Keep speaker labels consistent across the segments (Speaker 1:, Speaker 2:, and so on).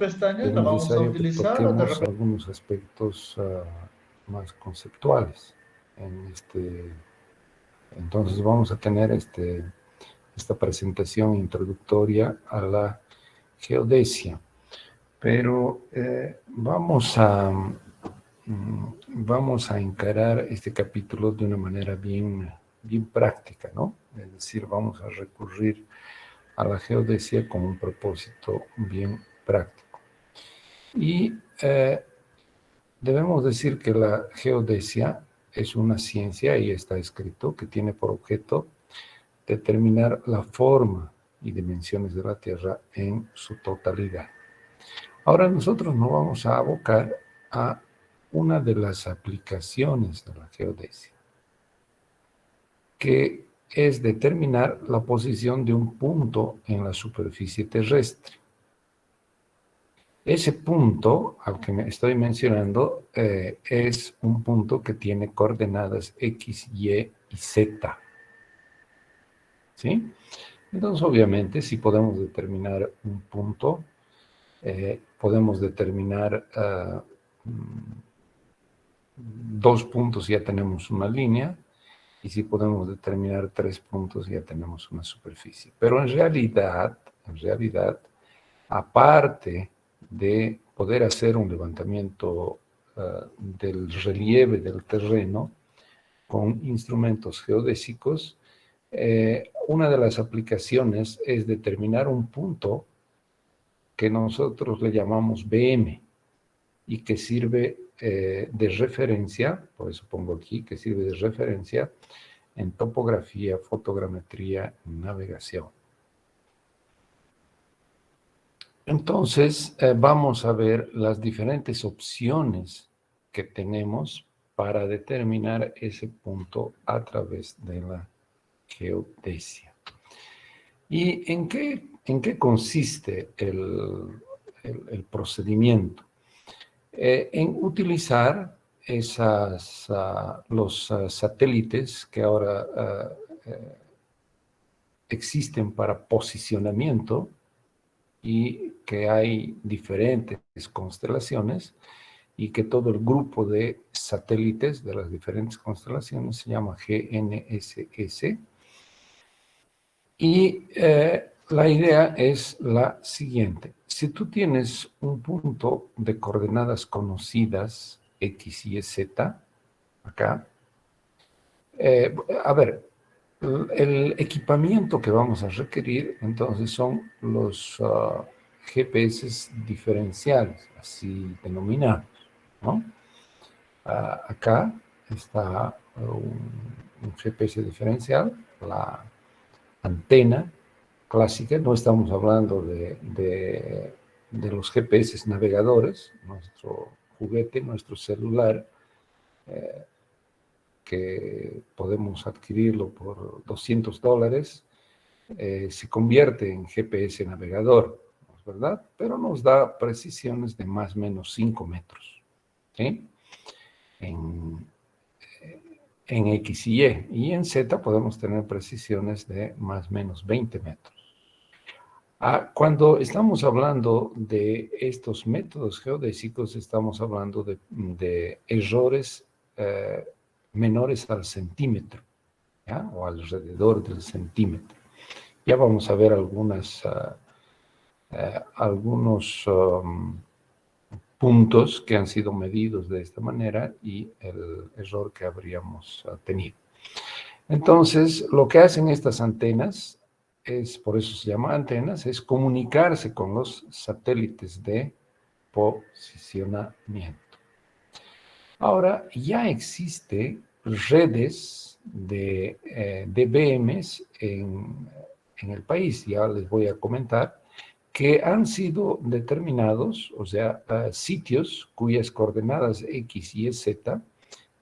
Speaker 1: pestañas
Speaker 2: es
Speaker 1: la vamos a
Speaker 2: necesario que
Speaker 1: utilizar de
Speaker 2: toquemos
Speaker 1: repente.
Speaker 2: algunos aspectos más conceptuales. Entonces vamos a tener esta presentación introductoria a la geodesia. Pero vamos a encarar este capítulo de una manera bien práctica, ¿no? Es decir, vamos a recurrir a la geodesia con un propósito bien práctico. Y debemos decir que la geodesia es una ciencia, y está escrito, que tiene por objeto determinar la forma y dimensiones de la Tierra en su totalidad. Ahora nosotros nos vamos a abocar a una de las aplicaciones de la geodesia, que es determinar la posición de un punto en la superficie terrestre. Ese punto al que me estoy mencionando es un punto que tiene coordenadas X, Y y Z. ¿Sí? Entonces, obviamente, si podemos determinar un punto, podemos determinar 2 puntos, ya tenemos una línea, y si podemos determinar 3 puntos, ya tenemos una superficie. Pero en realidad, aparte de poder hacer un levantamiento del relieve del terreno con instrumentos geodésicos, una de las aplicaciones es determinar un punto que nosotros le llamamos BM y que sirve de referencia, por eso pongo aquí, que sirve de referencia en topografía, fotogrametría y navegación. Entonces, vamos a ver las diferentes opciones que tenemos para determinar ese punto a través de la geodesia. ¿Y en qué consiste el procedimiento? En utilizar los satélites que ahora existen para posicionamiento, y que hay diferentes constelaciones, y que todo el grupo de satélites de las diferentes constelaciones se llama GNSS. Y la idea es la siguiente. Si tú tienes un punto de coordenadas conocidas, X, Y, Z, acá, a ver, el equipamiento que vamos a requerir, entonces, son los GPS diferenciales, así denominados, ¿no? Acá está un GPS diferencial, la antena clásica. No estamos hablando de los GPS navegadores, nuestro juguete, nuestro celular, que podemos adquirirlo por $200, se convierte en GPS navegador, ¿verdad? Pero nos da precisiones de más o menos 5 metros, ¿sí? En X y Y. Y en Z podemos tener precisiones de más o menos 20 metros. Cuando estamos hablando de estos métodos geodésicos, estamos hablando de errores menores al centímetro, ¿ya? O alrededor del centímetro. Ya vamos a ver algunos puntos que han sido medidos de esta manera y el error que habríamos tenido. Entonces, lo que hacen estas antenas, por eso se llama antenas, es comunicarse con los satélites de posicionamiento. Ahora, ya existe redes de BMs en el país, ya les voy a comentar, que han sido determinados, o sea, sitios cuyas coordenadas X, Y, Z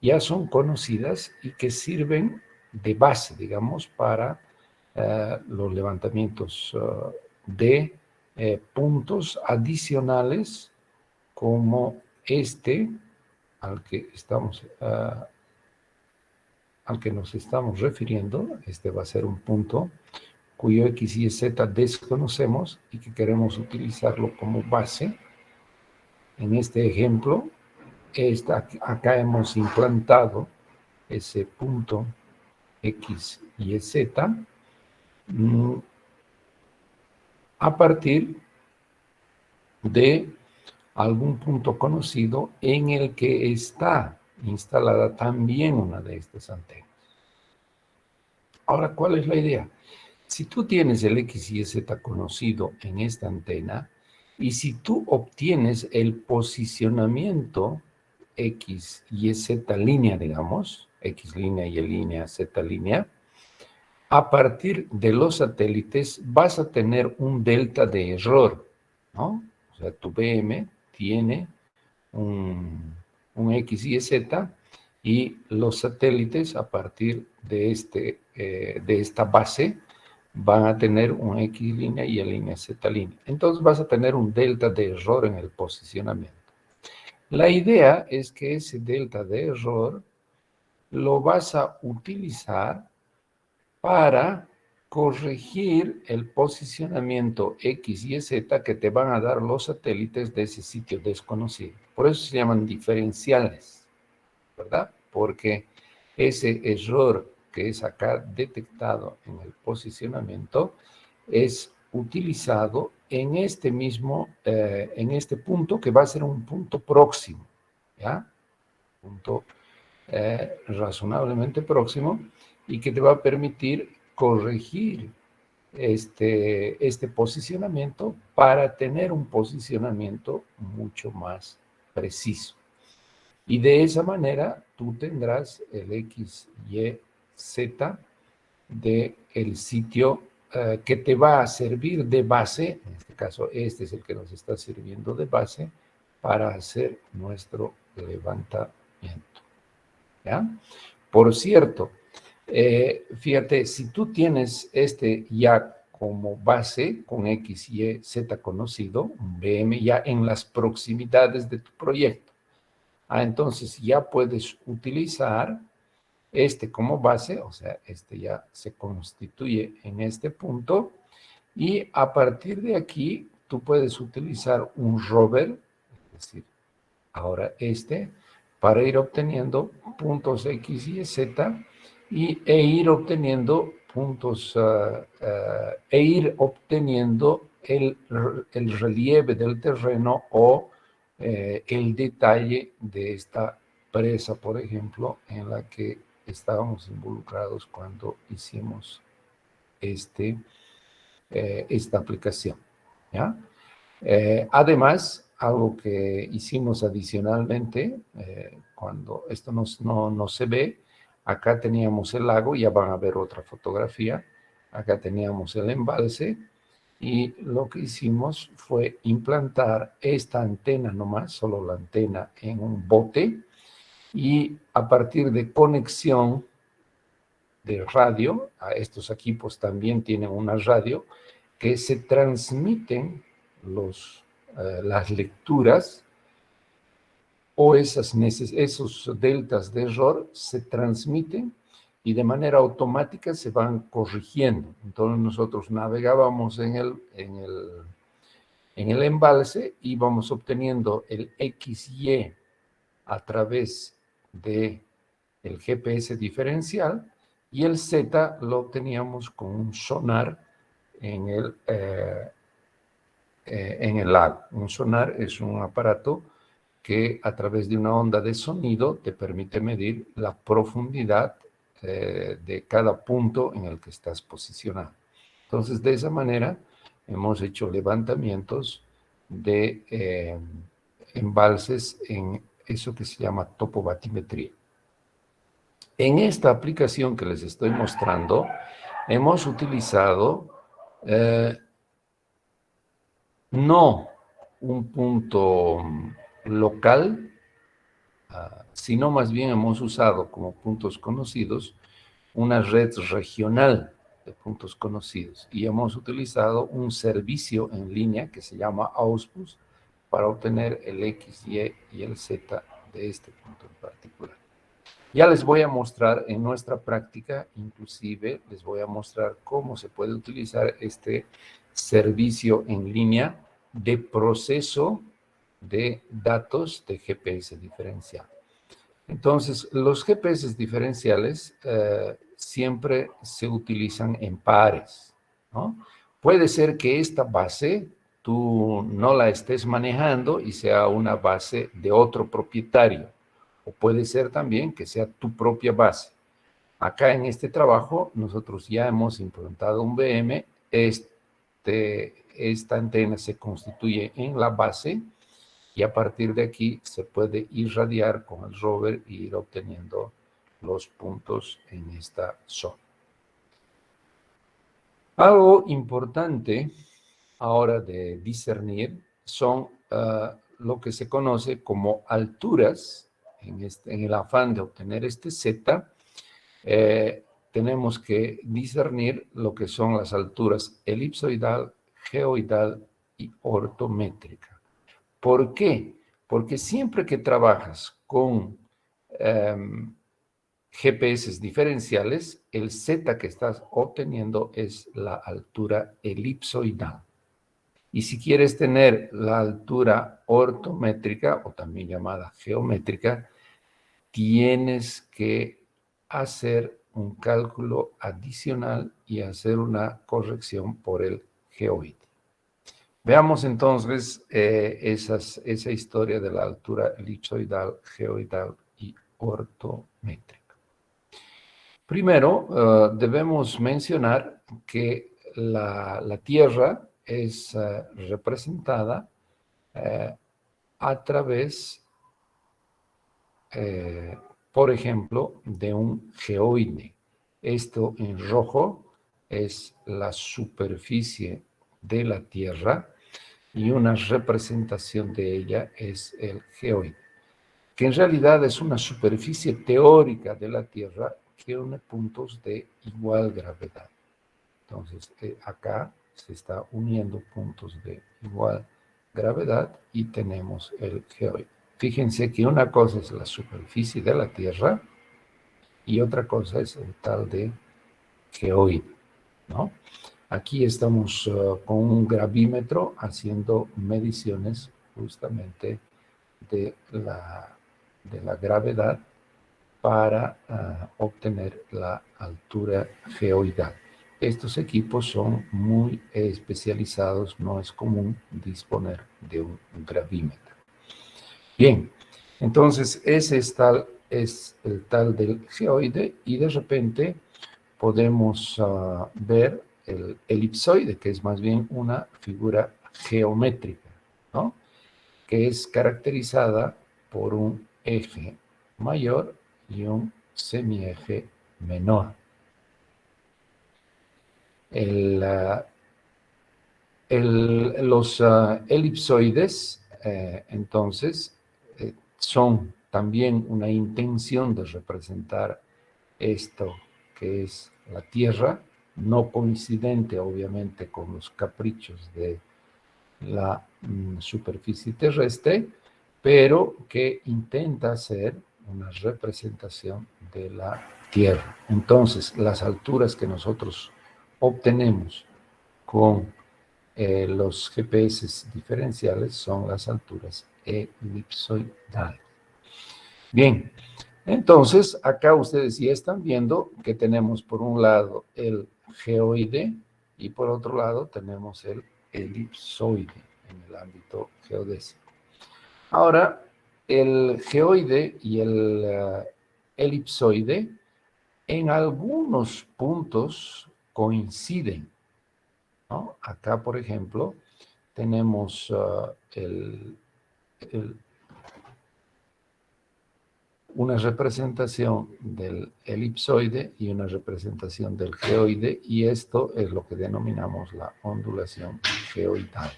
Speaker 2: ya son conocidas y que sirven de base, digamos, para los levantamientos de puntos adicionales como al que nos estamos refiriendo. Este va a ser un punto cuyo X y Z desconocemos y que queremos utilizarlo como base En este ejemplo, acá hemos implantado ese punto X y Z a partir de algún punto conocido en el que está instalada también una de estas antenas. Ahora, ¿cuál es la idea? Si tú tienes el X y Z conocido en esta antena, y si tú obtienes el posicionamiento X y Z línea, digamos, X línea y línea, Z línea, a partir de los satélites vas a tener un delta de error, ¿no? O sea, tu BM tiene un X y Z, y los satélites a partir de esta base van a tener un X línea y línea Z línea. Entonces vas a tener un delta de error en el posicionamiento. La idea es que ese delta de error lo vas a utilizar para corregir el posicionamiento X y Z que te van a dar los satélites de ese sitio desconocido. Por eso se llaman diferenciales, ¿verdad? Porque ese error que es acá detectado en el posicionamiento es utilizado en este mismo, en este punto que va a ser un punto próximo, ¿ya? Punto razonablemente próximo, y que te va a permitir corregir este posicionamiento para tener un posicionamiento mucho más preciso. Y de esa manera tú tendrás el X, Y, Z del sitio que te va a servir de base, en este caso este es el que nos está sirviendo de base para hacer nuestro levantamiento. ¿Ya? Por cierto, fíjate, si tú tienes este ya como base con X, Y, Z conocido, un BM ya en las proximidades de tu proyecto, entonces ya puedes utilizar este como base, o sea, este ya se constituye en este punto, y a partir de aquí tú puedes utilizar un rover, es decir, ahora para ir obteniendo puntos X y Z e ir obteniendo puntos, e ir obteniendo el relieve del terreno o el detalle de esta presa, por ejemplo, en la que estábamos involucrados cuando hicimos esta aplicación, ¿ya? Además, algo que hicimos adicionalmente, cuando esto no se ve, acá teníamos el lago, ya van a ver otra fotografía, acá teníamos el embalse, y lo que hicimos fue implantar esta antena nomás, solo la antena en un bote, y a partir de conexión de radio, a estos equipos también tienen una radio, que se transmiten las lecturas, o esos deltas de error se transmiten y de manera automática se van corrigiendo. Entonces nosotros navegábamos en el embalse y vamos obteniendo el XY a través del GPS diferencial, y el Z lo obteníamos con un sonar en el lago. Un sonar es un aparato que a través de una onda de sonido te permite medir la profundidad de cada punto en el que estás posicionado. Entonces, de esa manera hemos hecho levantamientos de embalses en eso que se llama topobatimetría. En esta aplicación que les estoy mostrando, hemos utilizado no un punto local, sino más bien hemos usado como puntos conocidos una red regional de puntos conocidos, y hemos utilizado un servicio en línea que se llama Ausbus para obtener el X, Y y el Z de este punto en particular. Ya les voy a mostrar en nuestra práctica, inclusive les voy a mostrar cómo se puede utilizar este servicio en línea de proceso de datos de GPS diferencial. Entonces, los GPS diferenciales siempre se utilizan en pares, ¿no? Puede ser que esta base tú no la estés manejando y sea una base de otro propietario, o puede ser también que sea tu propia base. Acá en este trabajo nosotros ya hemos implantado un VM, esta antena se constituye en la base y a partir de aquí se puede irradiar con el rover e ir obteniendo los puntos en esta zona. Algo importante ahora de discernir son lo que se conoce como alturas. En el afán de obtener este Z, tenemos que discernir lo que son las alturas elipsoidal, geoidal y ortométrica. ¿Por qué? Porque siempre que trabajas con GPS diferenciales, el Z que estás obteniendo es la altura elipsoidal. Y si quieres tener la altura ortométrica, o también llamada geométrica, tienes que hacer un cálculo adicional y hacer una corrección por el geoide. Veamos entonces esa historia de la altura elipsoidal, geoidal y ortométrica. Primero, debemos mencionar que la Tierra es representada a través, por ejemplo, de un geoide. Esto en rojo es la superficie de la Tierra y una representación de ella es el geoide, que en realidad es una superficie teórica de la Tierra que une puntos de igual gravedad. Entonces, acá se está uniendo puntos de igual gravedad y tenemos el geoide. Fíjense que una cosa es la superficie de la Tierra y otra cosa es el tal de geoide, ¿no? Aquí estamos con un gravímetro haciendo mediciones justamente de la gravedad para obtener la altura geoidal. Estos equipos son muy especializados, no es común disponer de un gravímetro. Bien, entonces ese es el tal del geoide y de repente podemos ver el elipsoide, que es más bien una figura geométrica, ¿no? Que es caracterizada por un eje mayor y un semieje menor. Los elipsoides, entonces, son también una intención de representar esto que es la Tierra, no coincidente obviamente con los caprichos de la superficie terrestre, pero que intenta ser una representación de la Tierra. Entonces, las alturas que nosotros obtenemos con los GPS diferenciales son las alturas elipsoidales. Bien, entonces acá ustedes ya están viendo que tenemos por un lado el geoide y por otro lado tenemos el elipsoide en el ámbito geodésico. Ahora, el geoide y el elipsoide en algunos puntos coinciden, ¿no? Acá, por ejemplo, tenemos una representación del elipsoide y una representación del geoide, y esto es lo que denominamos la ondulación geoidal.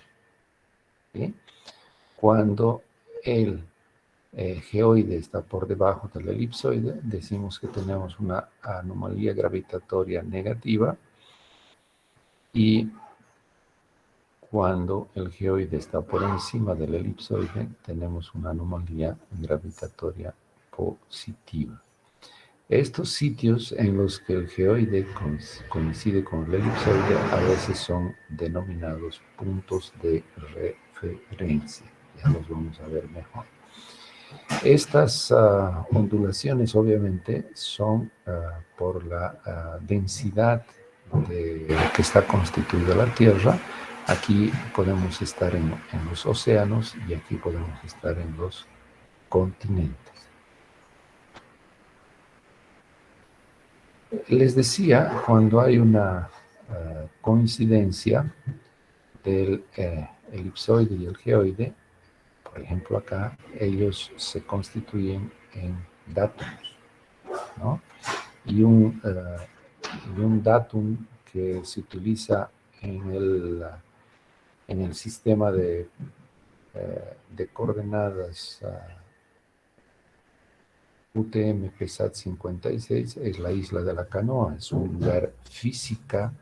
Speaker 2: ¿Sí? Cuando el geoide está por debajo del elipsoide, decimos que tenemos una anomalía gravitatoria negativa, y cuando el geoide está por encima del elipsoide, tenemos una anomalía gravitatoria positiva. Estos sitios en los que el geoide coincide con el elipsoide a veces son denominados puntos de referencia. ya los vamos a ver mejor. Estas ondulaciones obviamente son por la densidad que está constituida la Tierra. Aquí podemos estar en los océanos y aquí podemos estar en los continentes. Les decía, cuando hay una coincidencia del elipsoide y el geoide, por ejemplo acá, ellos se constituyen en dátumos, ¿no? Y un dátum que se utiliza en el sistema de coordenadas UTM PESAT 56 es la isla de la Canoa, es un lugar físicamente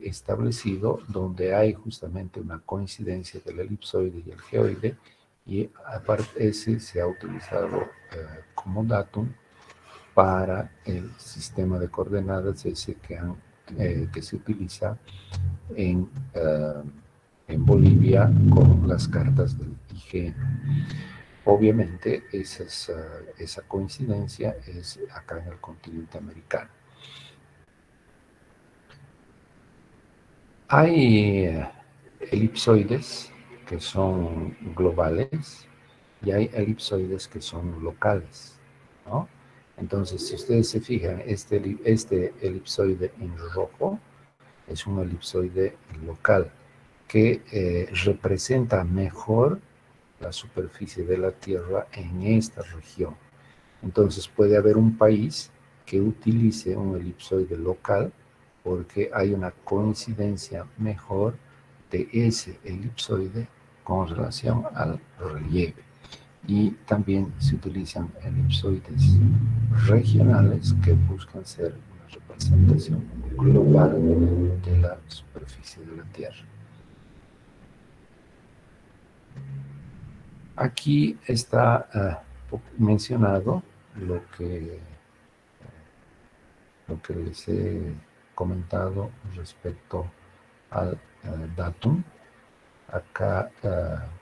Speaker 2: establecido donde hay justamente una coincidencia del elipsoide y el geoide, y aparte ese se ha utilizado como datum para el sistema de coordenadas ese que se utiliza en Bolivia con las cartas del IGN. Obviamente esa coincidencia es acá en el continente americano. Hay elipsoides que son globales y hay elipsoides que son locales, ¿no? Entonces, si ustedes se fijan, este elipsoide en rojo es un elipsoide local que representa mejor la superficie de la Tierra en esta región. Entonces puede haber un país que utilice un elipsoide local porque hay una coincidencia mejor de ese elipsoide con relación al relieve. Y también se utilizan elipsoides regionales que buscan ser una representación global de la superficie de la Tierra. Aquí está mencionado lo que les he comentado respecto al datum. Acá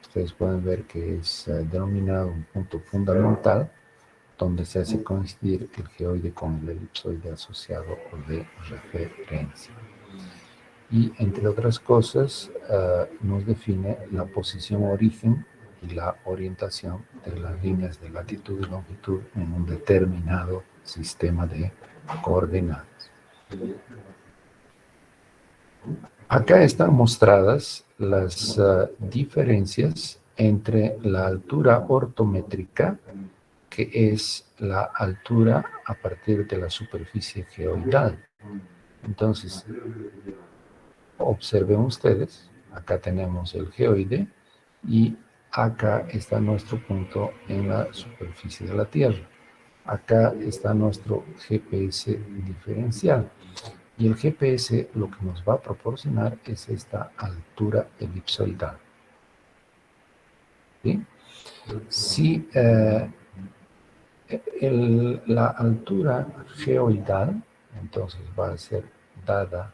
Speaker 2: ustedes pueden ver que es denominado un punto fundamental donde se hace coincidir el geoide con el elipsoide asociado o de referencia. Y entre otras cosas nos define la posición origen y la orientación de las líneas de latitud y longitud en un determinado sistema de coordenadas. Acá están mostradas las diferencias entre la altura ortométrica, que es la altura a partir de la superficie geoidal. Entonces, observen ustedes, acá tenemos el geoide y acá está nuestro punto en la superficie de la Tierra. Acá está nuestro GPS diferencial. Y el GPS lo que nos va a proporcionar es esta altura elipsoidal. ¿Sí? Si la altura geoidal, entonces va a ser dada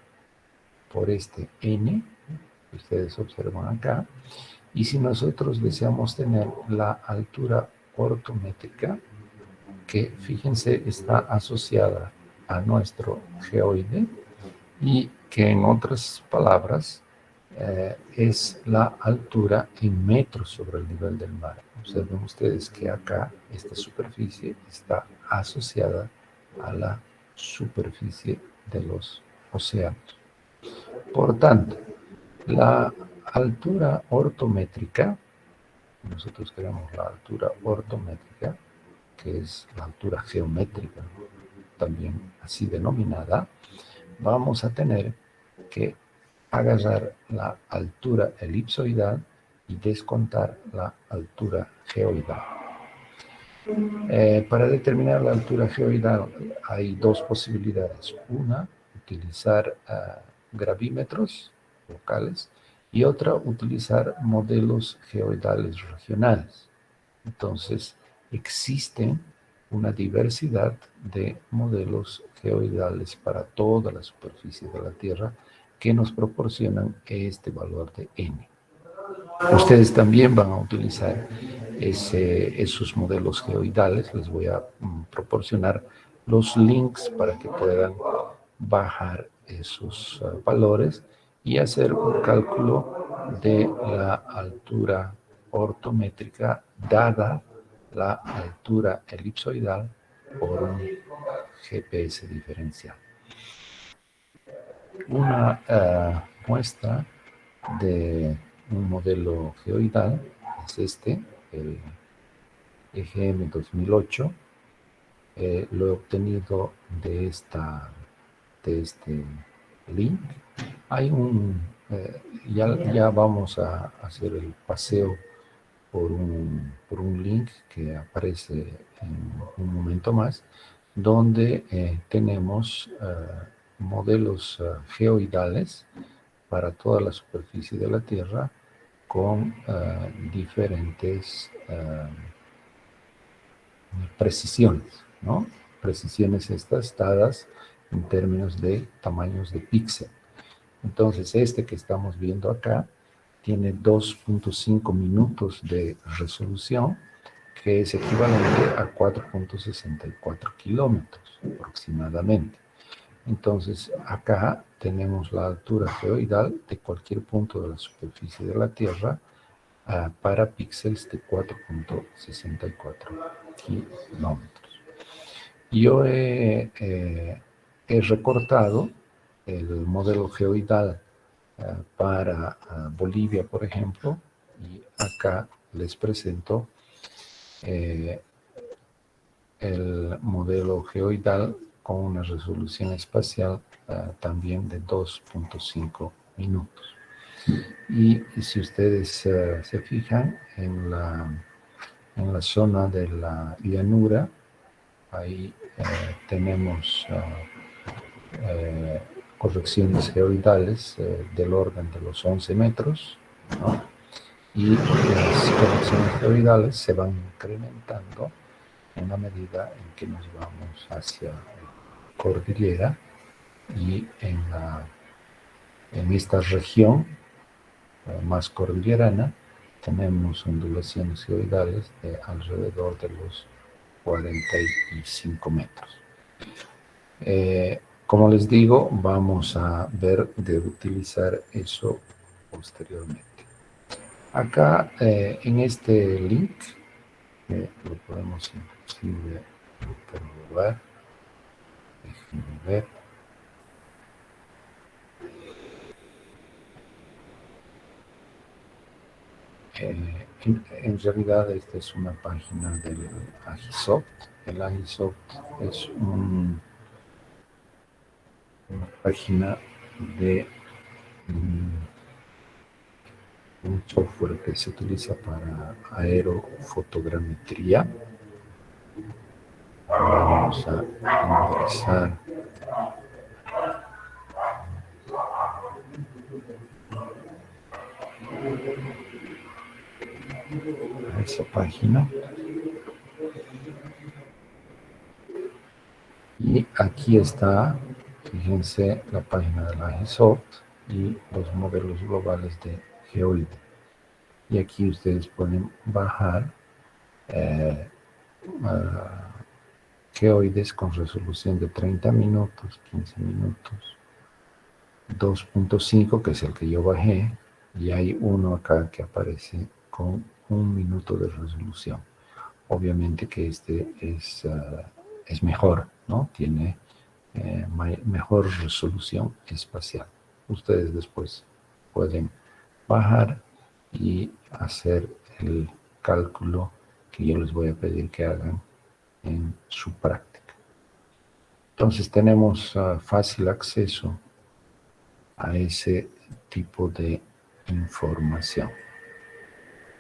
Speaker 2: por este n, que ustedes observan acá, y si nosotros deseamos tener la altura ortométrica, que fíjense está asociada a nuestro geoide y que en otras palabras es la altura en metros sobre el nivel del mar. Observen ustedes que acá esta superficie está asociada a la superficie de los océanos. Por tanto, la altura ortométrica, nosotros queremos la altura ortométrica, que es la altura geométrica, también así denominada, vamos a tener que agarrar la altura elipsoidal y descontar la altura geoidal. Para determinar la altura geoidal hay dos posibilidades. Una, utilizar gravímetros locales y otra, utilizar modelos geoidales regionales. Entonces, existen una diversidad de modelos geoidales para toda la superficie de la Tierra que nos proporcionan este valor de n. Ustedes también van a utilizar esos modelos geoidales. Les voy a proporcionar los links para que puedan bajar esos valores y hacer un cálculo de la altura ortométrica dada la altura elipsoidal por un GPS diferencial. Una muestra de un modelo geoidal es este, el EGM 2008. Lo he obtenido de este link. Hay ya vamos a hacer el paseo por un link que aparece en un momento más, donde tenemos modelos geoidales para toda la superficie de la Tierra con diferentes precisiones, ¿no? Precisiones estas dadas en términos de tamaños de píxel. Entonces, este que estamos viendo acá tiene 2.5 minutos de resolución, que es equivalente a 4.64 kilómetros aproximadamente. Entonces, acá tenemos la altura geoidal de cualquier punto de la superficie de la Tierra para píxeles de 4.64 kilómetros. Yo he recortado el modelo geoidal para Bolivia, por ejemplo, y acá les presento el modelo geoidal con una resolución espacial también de 2.5 minutos. Y si ustedes se fijan en la zona de la llanura, ahí tenemos correcciones geoidales del orden de los 11 metros, ¿no? Y las correcciones geoidales se van incrementando en la medida en que nos vamos hacia la cordillera, y en esta región más cordillerana tenemos ondulaciones geoidales de alrededor de los 45 metros. Como les digo, vamos a ver de utilizar eso posteriormente. Acá en este link, lo podemos inclusive probar. Déjenme ver. En realidad esta es una página del Agisoft. El Agisoft es una página de un software que se utiliza para aerofotogrametría. Vamos a ingresar a esa página. Y aquí está, fíjense, la página de la Agisoft y los modelos globales de geoide. Y aquí ustedes pueden bajar geoides con resolución de 30 minutos, 15 minutos, 2.5, que es el que yo bajé, y hay uno acá que aparece con 1 minuto de resolución. Obviamente que este es mejor, ¿no? Tiene mejor resolución espacial. Ustedes después pueden bajar y hacer el cálculo que yo les voy a pedir que hagan en su práctica. Entonces tenemos fácil acceso a ese tipo de información.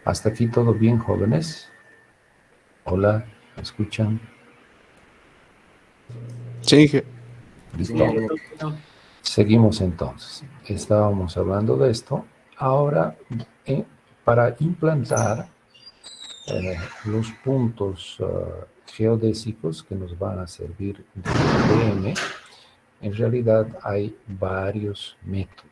Speaker 2: Hasta aquí todo bien, jóvenes. Hola, ¿me escuchan?
Speaker 1: Sí.
Speaker 2: Listo. Seguimos entonces. Estábamos hablando de esto. Ahora, para implantar los puntos geodésicos que nos van a servir de EDM, en realidad hay varios métodos.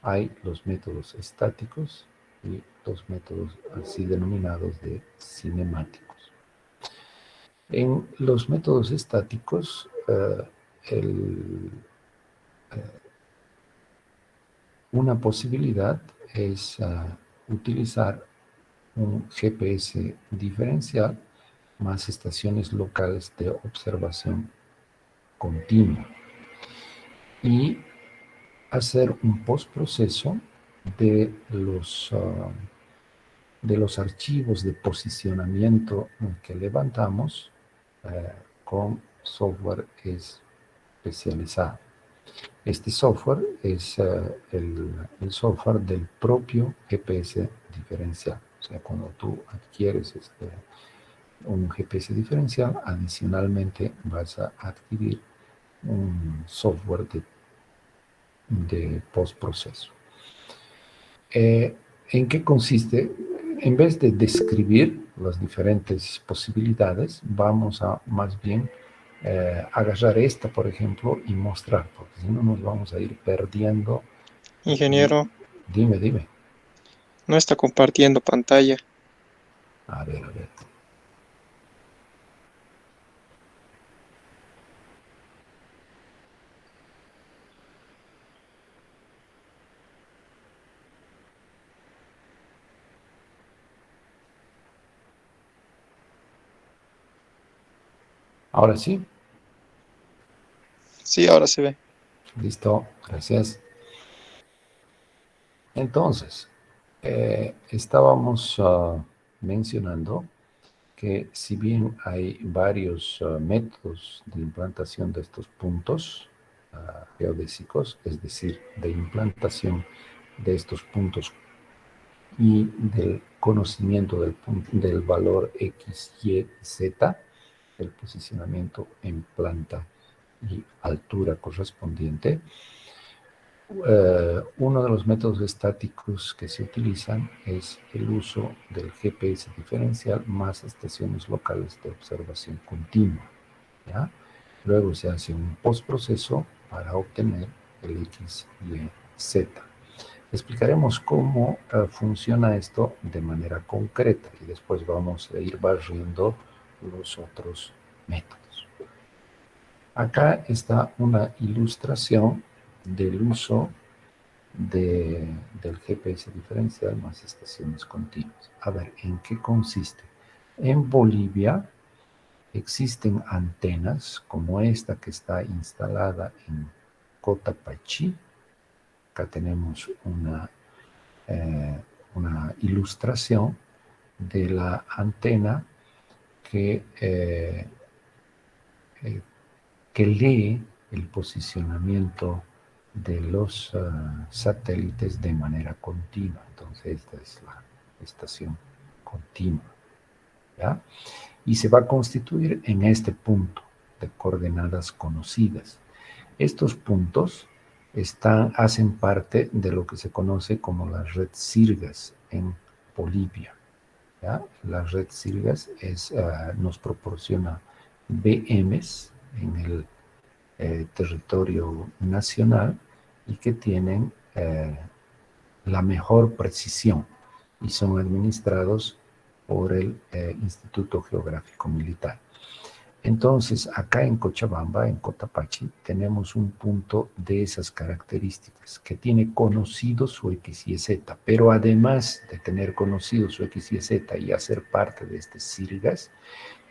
Speaker 2: Hay los métodos estáticos y dos métodos así denominados de cinemáticos. En los métodos estáticos, una posibilidad es utilizar un GPS diferencial más estaciones locales de observación continua y hacer un postproceso de los archivos de posicionamiento que levantamos con software especializado. Este software es el software del propio GPS diferencial. O sea, cuando tú adquieres un GPS diferencial, adicionalmente vas a adquirir un software de postproceso. ¿En qué consiste? En vez de describir las diferentes posibilidades, vamos a más bien agarrar esta, por ejemplo, y mostrar, porque si no nos vamos a ir perdiendo. Y
Speaker 1: Ingeniero,
Speaker 2: dime.
Speaker 1: no está compartiendo pantalla.
Speaker 2: A ver, a ver. Ahora sí,
Speaker 1: Sí, ahora se ve.
Speaker 2: listo, gracias. Entonces, estábamos mencionando que si bien hay varios métodos de implantación de estos puntos geodésicos, es decir, de implantación de estos puntos y del conocimiento del valor X, Y, Z, el posicionamiento en planta y altura correspondiente, uno de los métodos estáticos que se utilizan es el uso del GPS diferencial más estaciones locales de observación continua, ¿ya? Luego se hace un postproceso para obtener el X, Y, Z. Explicaremos cómo funciona esto de manera concreta y después vamos a ir barriendo los otros métodos. Acá está una ilustración del uso del GPS diferencial más estaciones continuas. A ver, ¿en qué consiste? En Bolivia existen antenas como esta que está instalada en Cotapaxi. Acá tenemos una ilustración de la antena que, eh, eh, que lee el posicionamiento de los satélites de manera continua. Entonces, esta es la estación continua, ¿ya? Y se va a constituir en este punto de coordenadas conocidas. Estos puntos hacen parte de lo que se conoce como la red Sirgas en Bolivia, ¿ya? La red Sirgas nos proporciona BMs en el territorio nacional y que tienen la mejor precisión y son administrados por el Instituto Geográfico Militar. Entonces, acá en Cochabamba, en Cotapaxi, tenemos un punto de esas características que tiene conocido su X y Z, pero además de tener conocido su X y Z y hacer parte de este SIRGAS,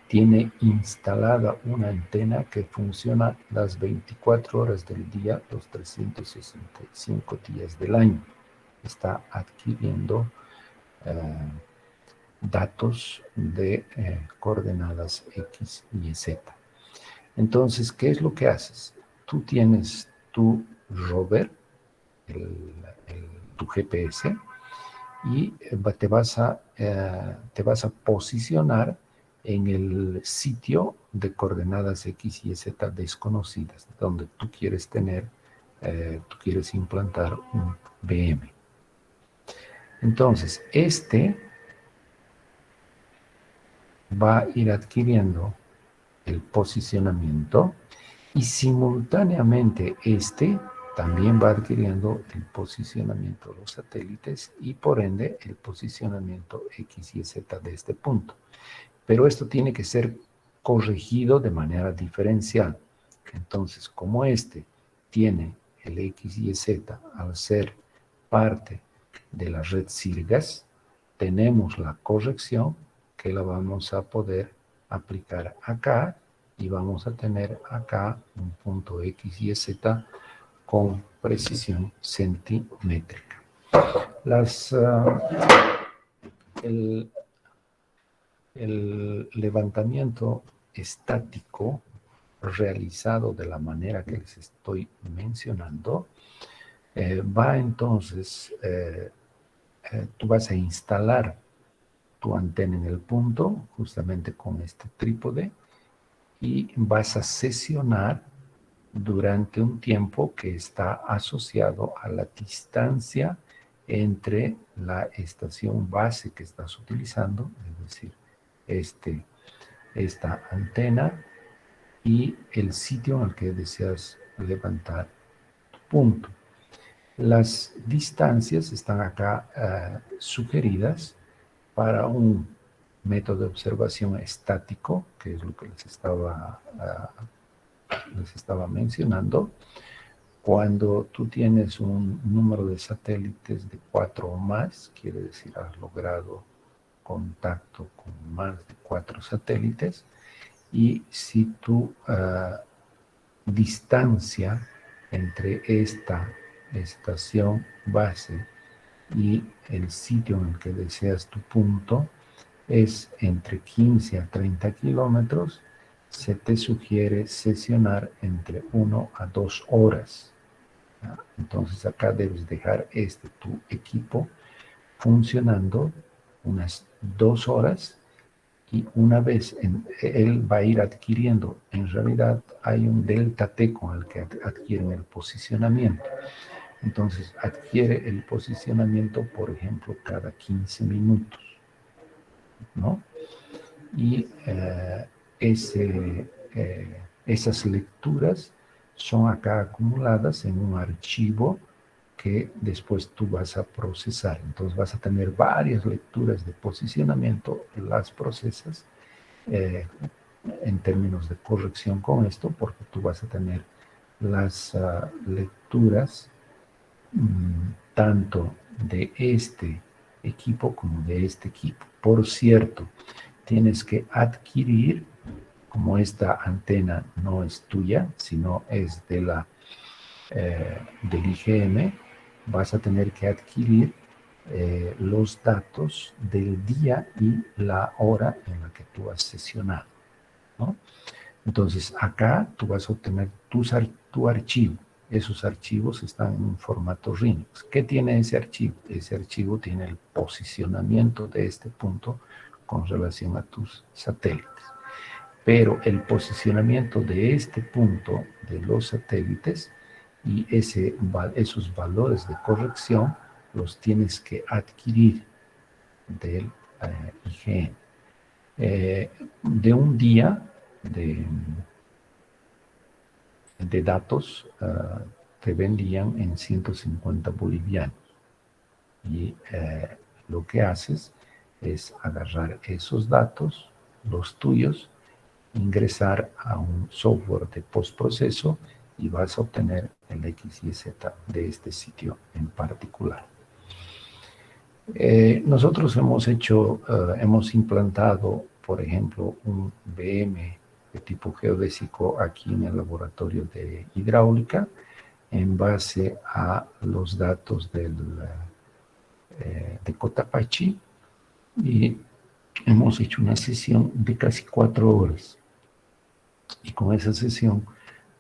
Speaker 2: tiene instalada una antena que funciona las 24 horas del día, los 365 días del año. Está adquiriendo eh, datos de coordenadas X y Z. Entonces, ¿qué es lo que haces? Tú tienes tu rover, tu GPS, y te vas a posicionar en el sitio de coordenadas X y Z desconocidas, donde tú quieres tú quieres implantar un VM. Entonces, va a ir adquiriendo el posicionamiento y simultáneamente también va adquiriendo el posicionamiento de los satélites y por ende el posicionamiento X y Z de este punto. Pero esto tiene que ser corregido de manera diferencial. Entonces, como este tiene el X y Z al ser parte de la red Sirgas, tenemos la corrección que la vamos a poder aplicar acá y vamos a tener acá un punto X y Z con precisión centimétrica. El levantamiento estático realizado de la manera que les estoy mencionando va entonces, tú vas a instalar tu antena en el punto, justamente con este trípode, y vas a sesionar durante un tiempo que está asociado a la distancia entre la estación base que estás utilizando, es decir, esta antena, y el sitio en el que deseas levantar tu punto. Las distancias están acá sugeridas para un método de observación estático, que es lo que les estaba mencionando. Cuando tú tienes un número de satélites de 4 o más, quiere decir has logrado contacto con más de 4 satélites, y si tu distancia entre esta estación base y el sitio en el que deseas tu punto es entre 15 a 30 kilómetros, se te sugiere sesionar entre 1 a 2 horas. Entonces acá debes dejar tu equipo funcionando unas 2 horas, y una vez él va a ir adquiriendo, en realidad hay un delta T con el que adquieren el posicionamiento. Entonces adquiere el posicionamiento, por ejemplo, cada 15 minutos, ¿no? Y esas lecturas son acá acumuladas en un archivo que después tú vas a procesar. Entonces vas a tener varias lecturas de posicionamiento, las procesas en términos de corrección con esto, porque tú vas a tener las lecturas tanto de este equipo como de este equipo. Por cierto, tienes que adquirir, como esta antena no es tuya, sino es del IGM, vas a tener que adquirir los datos del día y la hora en la que tú has sesionado, ¿no? Entonces, acá tú vas a obtener tu archivo. Esos archivos están en un formato Linux. ¿Qué tiene ese archivo? Ese archivo tiene el posicionamiento de este punto con relación a tus satélites. Pero el posicionamiento de este punto de los satélites y esos valores de corrección los tienes que adquirir del IGN. De un día de datos te vendían en 150 bolivianos. Y lo que haces es agarrar esos datos, los tuyos, ingresar a un software de postproceso y vas a obtener el X y Z de este sitio en particular. Nosotros hemos implantado, por ejemplo, un VM de tipo geodésico aquí en el laboratorio de hidráulica en base a los datos de Cotapaxi, y hemos hecho una sesión de casi 4 horas. Y con esa sesión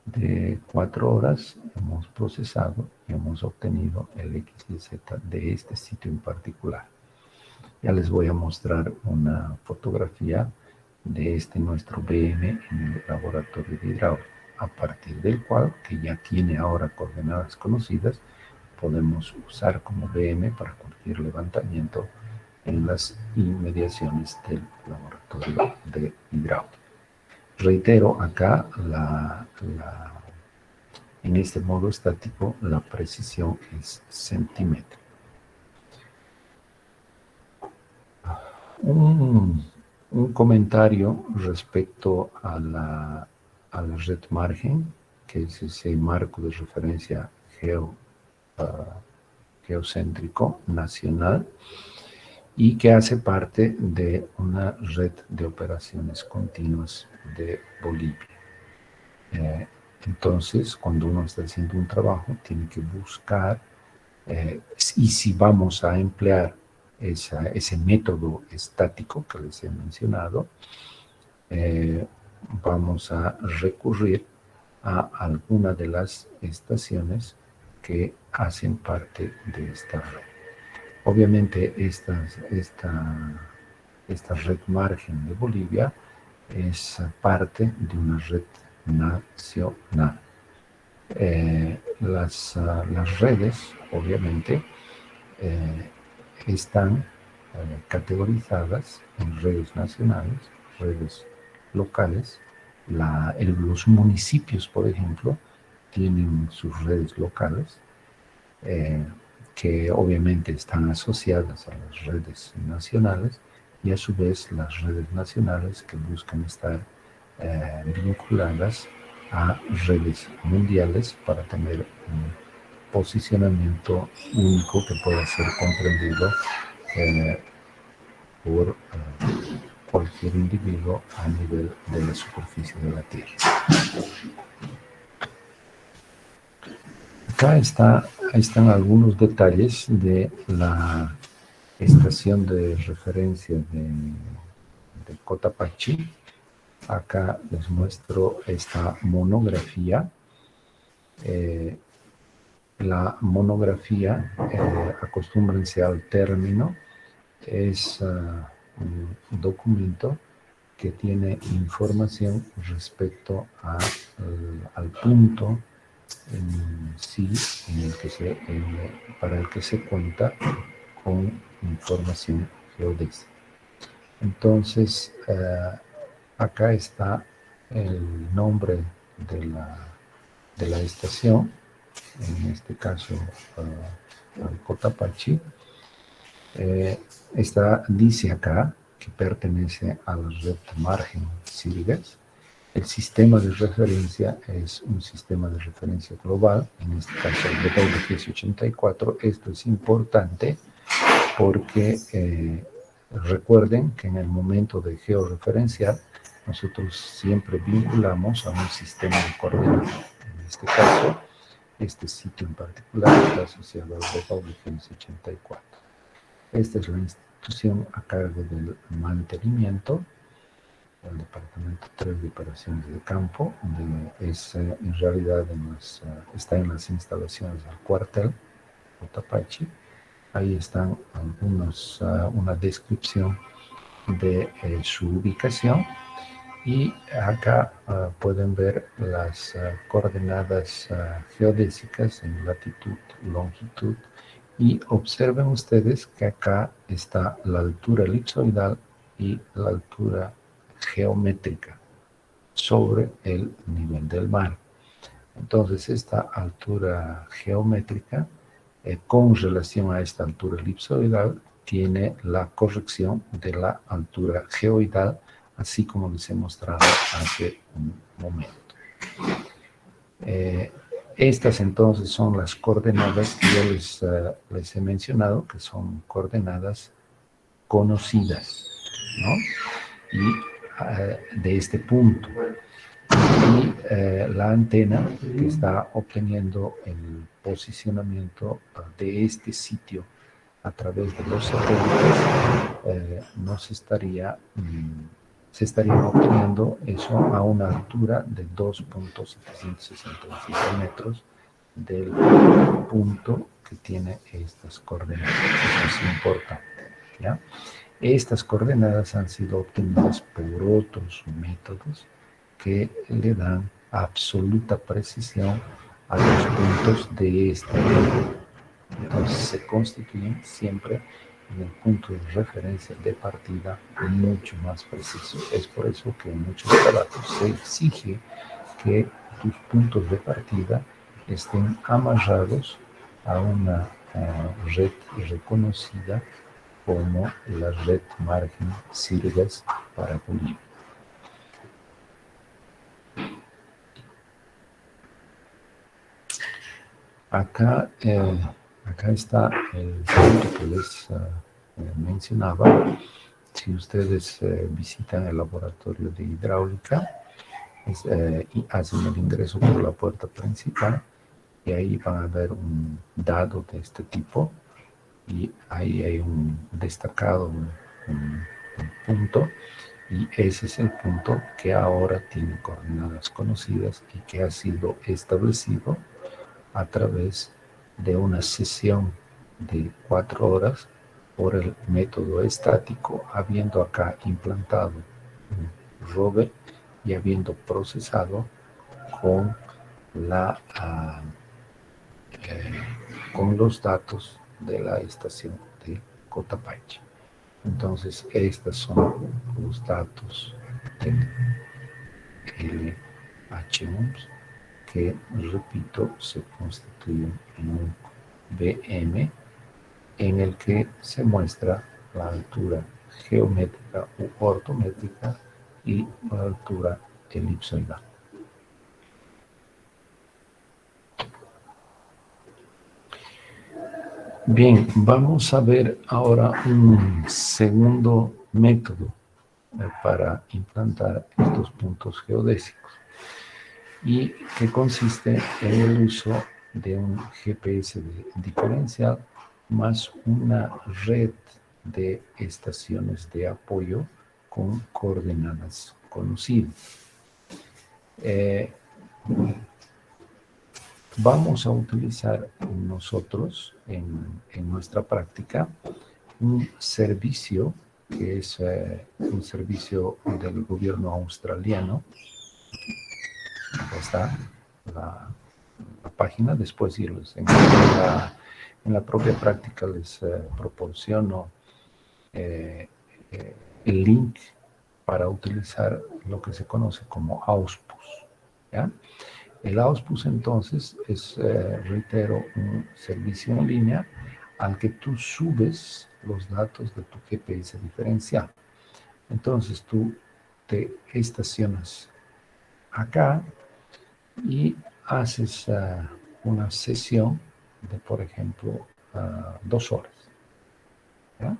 Speaker 2: de 4 horas hemos procesado y hemos obtenido el X y Z de este sitio en particular. Ya les voy a mostrar una fotografía de nuestro VM en el laboratorio de hidráulica, a partir del cual, que ya tiene ahora coordenadas conocidas, podemos usar como VM para cualquier levantamiento en las inmediaciones del laboratorio de hidráulica. Reitero acá En este modo estático, la precisión es centímetro. Un comentario respecto a la red margen, que es ese marco de referencia geocéntrico nacional y que hace parte de una red de operaciones continuas de Bolivia. Entonces, cuando uno está haciendo un trabajo, tiene que buscar, y si vamos a emplear ese método estático que les he mencionado, vamos a recurrir a alguna de las estaciones que hacen parte de esta red. Obviamente esta red margen de Bolivia es parte de una red nacional. Las redes, obviamente, están categorizadas en redes nacionales, redes locales. Los municipios, por ejemplo, tienen sus redes locales, que obviamente están asociadas a las redes nacionales, y a su vez las redes nacionales que buscan estar vinculadas a redes mundiales para tener un posicionamiento único que pueda ser comprendido por cualquier individuo a nivel de la superficie de la Tierra. Acá están algunos detalles de la estación de referencia de Cotapaxi. Acá les muestro esta monografía. La monografía, acostúmbrense al término, es un documento que tiene información respecto al punto en sí para el que se cuenta con información geodésica. Entonces, acá está el nombre de la estación, en este caso Cotapaxi. Dice acá que pertenece a la red margen Sirgas. El sistema de referencia es un sistema de referencia global, en este caso el WGS84. Esto es importante porque recuerden que en el momento de georreferenciar, nosotros siempre vinculamos a un sistema de coordenadas. En este caso, este sitio en particular está asociado al WGS84. Esta es la institución a cargo del mantenimiento, el Departamento 3 de Operaciones de Campo, en realidad está en las instalaciones del cuartel Cotapaxi. Ahí están una descripción de su ubicación, y acá pueden ver las coordenadas geodésicas en latitud, longitud, y observen ustedes que acá está la altura elipsoidal y la altura geométrica sobre el nivel del mar. Entonces, esta altura geométrica, con relación a esta altura elipsoidal, tiene la corrección de la altura geoidal, así como les he mostrado hace un momento. Estas entonces son las coordenadas que yo les he mencionado, que son coordenadas conocidas, ¿no? Y de este punto. Y la antena que está obteniendo el posicionamiento de este sitio a través de los satélites, se estaría obteniendo eso a una altura de 2.765 metros del punto que tiene estas coordenadas. Eso es importante, ¿ya? Estas coordenadas han sido obtenidas por otros métodos que le dan absoluta precisión a los puntos de esta red. Entonces se constituyen siempre en el punto de referencia de partida mucho más preciso. Es por eso que en muchos trabajos se exige que tus puntos de partida estén amarrados a una red reconocida como la red margen Sirgas para Bolivia. Acá, acá está el punto que les mencionaba. Si ustedes visitan el laboratorio de hidráulica y hacen el ingreso por la puerta principal, y ahí van a ver un dado de este tipo, y ahí hay un destacado, un punto, y ese es el punto que ahora tiene coordenadas conocidas y que ha sido establecido a través de una sesión de 4 horas por el método estático, habiendo acá implantado un rover y habiendo procesado con la con los datos de la estación de Cotapache. Entonces, estos son los datos del LH1 que, repito, se constituyen en un BM en el que se muestra la altura geométrica u ortométrica y la altura elipsoidal. Bien, vamos a ver ahora un segundo método para implantar estos puntos geodésicos, y que consiste en el uso de un GPS diferencial más una red de estaciones de apoyo con coordenadas conocidas. Vamos a utilizar nosotros en nuestra práctica un servicio que es un servicio del gobierno australiano. Acá está la página. Después en la propia práctica les proporciono el link para utilizar lo que se conoce como AUSPUS, ¿ya? El AUSPUS entonces es, reitero, un servicio en línea al que tú subes los datos de tu GPS diferencial. Entonces tú te estacionas acá y haces una sesión de, por ejemplo, 2 horas. ¿Ya?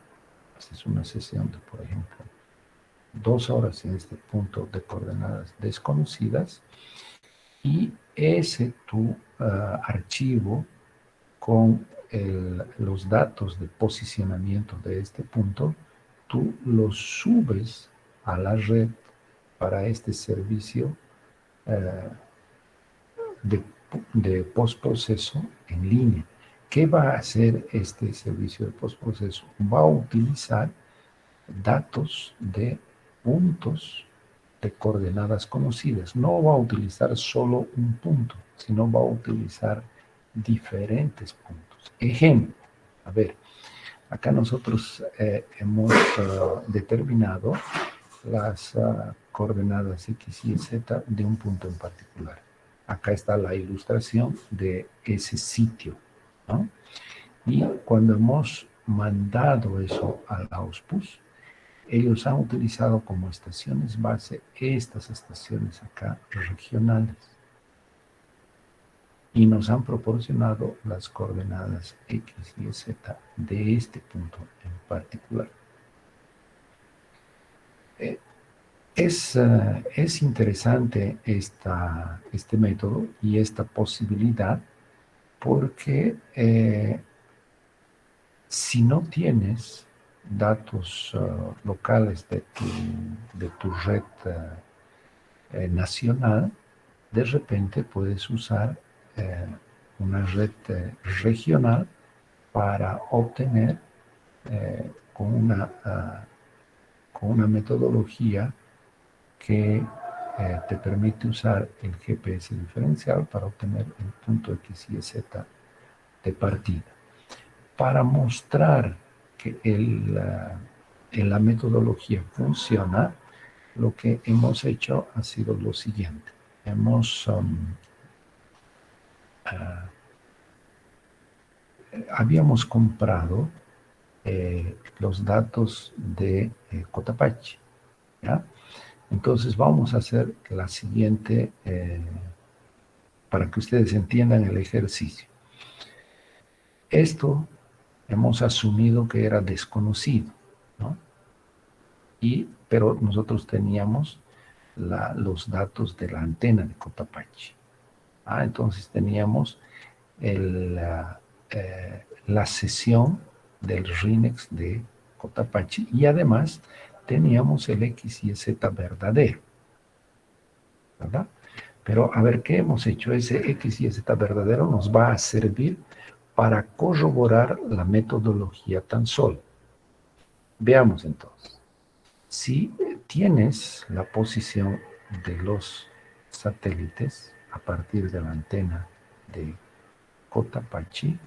Speaker 2: Haces una sesión de, por ejemplo, 2 horas en este punto de coordenadas desconocidas, y ese tu archivo con los datos de posicionamiento de este punto, tú los subes a la red para este servicio de, de postproceso en línea. ¿Qué va a hacer este servicio de postproceso? Va a utilizar datos de puntos de coordenadas conocidas. No va a utilizar solo un punto, sino va a utilizar diferentes puntos. Ejemplo, a ver, acá nosotros hemos determinado las coordenadas X y Z de un punto en particular. Acá está la ilustración de ese sitio, ¿no? Y cuando hemos mandado eso al AUSPUS, ellos han utilizado como estaciones base estas estaciones acá regionales, y nos han proporcionado las coordenadas X y Z de este punto en particular. Es interesante este método y esta posibilidad, porque si no tienes datos locales de tu red nacional, de repente puedes usar una red regional para obtener con una metodología que te permite usar el GPS diferencial para obtener el punto X y Z de partida. Para mostrar que la metodología funciona, lo que hemos hecho ha sido lo siguiente. Hemos ah, habíamos comprado los datos de Cotapache, ¿ya? Entonces vamos a hacer la siguiente, para que ustedes entiendan el ejercicio. Esto hemos asumido que era desconocido, ¿no? Pero nosotros teníamos los datos de la antena de Cotapache. Entonces teníamos la sesión del RINEX de Cotapache y además teníamos el X y Z verdadero, ¿verdad? Pero a ver, ¿qué hemos hecho? Ese X y Z verdadero nos va a servir para corroborar la metodología tan solo. Veamos entonces. Si tienes la posición de los satélites a partir de la antena de Cotapache,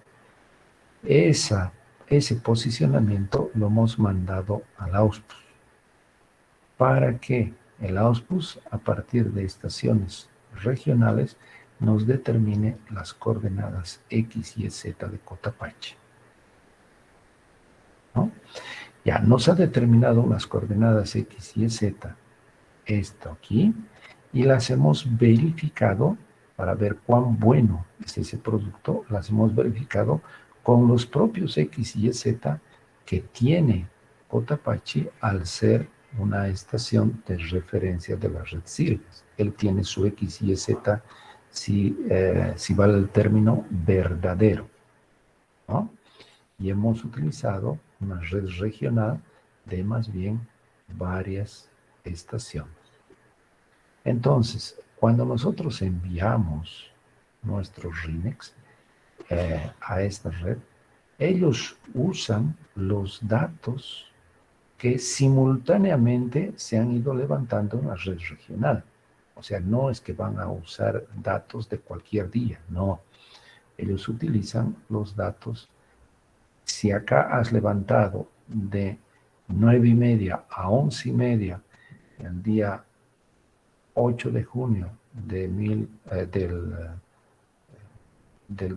Speaker 2: ese posicionamiento lo hemos mandado al AUSPUS para que el AUSPUS, a partir de estaciones regionales, nos determine las coordenadas X y Z de Cotapache, ¿no? Ya nos ha determinado las coordenadas X y Z, esto aquí, y las hemos verificado para ver cuán bueno es ese producto, las hemos verificado con los propios X y Z que tiene Cotapache al ser una estación de referencia de la red Sirius. Él tiene su X y Z, si vale el término, verdadero, ¿no? Y hemos utilizado una red regional de más bien varias estaciones. Entonces, cuando nosotros enviamos nuestros RINEX a esta red, ellos usan los datos que simultáneamente se han ido levantando en la red regional. O sea, no es que van a usar datos de cualquier día, no. Ellos utilizan los datos. Si acá has levantado de 9:30 a 11:30 el día 8 de junio del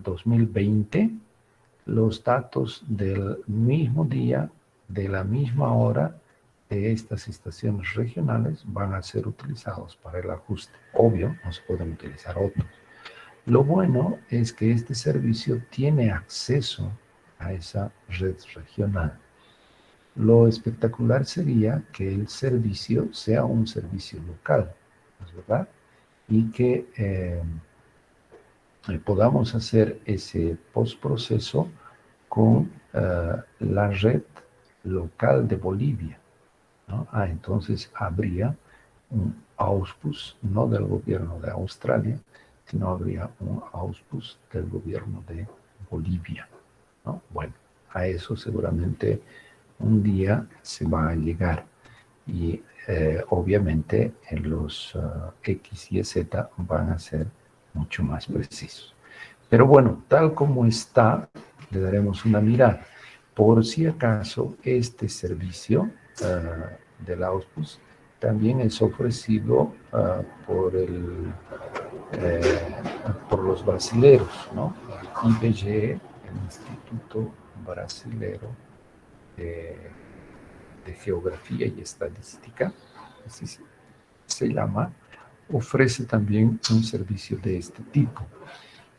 Speaker 2: 2020, los datos del mismo día, de la misma hora de estas estaciones regionales van a ser utilizados para el ajuste. Obvio, no se pueden utilizar otros. Lo bueno es que este servicio tiene acceso a esa red regional. Lo espectacular sería que el servicio sea un servicio local, ¿no es verdad? Y que podamos hacer ese postproceso con la red local de Bolivia, ¿no? Entonces habría un AUSPUS, no del gobierno de Australia, sino habría un AUSPUS del gobierno de Bolivia, ¿no? Bueno, a eso seguramente un día se va a llegar y obviamente en los X y Z van a ser mucho más precisos. Pero bueno, tal como está, le daremos una mirada. Por si acaso, este servicio del AUSPUS también es ofrecido por los brasileros, ¿no? El IBGE, el Instituto Brasilero de Geografía y Estadística, así se llama, ofrece también un servicio de este tipo.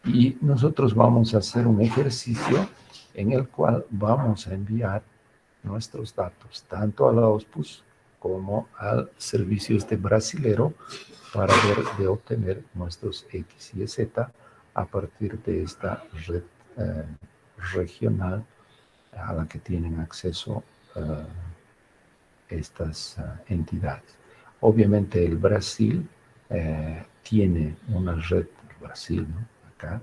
Speaker 2: Y nosotros vamos a hacer un ejercicio en el cual vamos a enviar nuestros datos tanto a la OSPUS como al servicio brasilero para ver de obtener nuestros X y Z a partir de esta red regional a la que tienen acceso estas entidades. Obviamente el Brasil tiene una red, Brasil, ¿no? Acá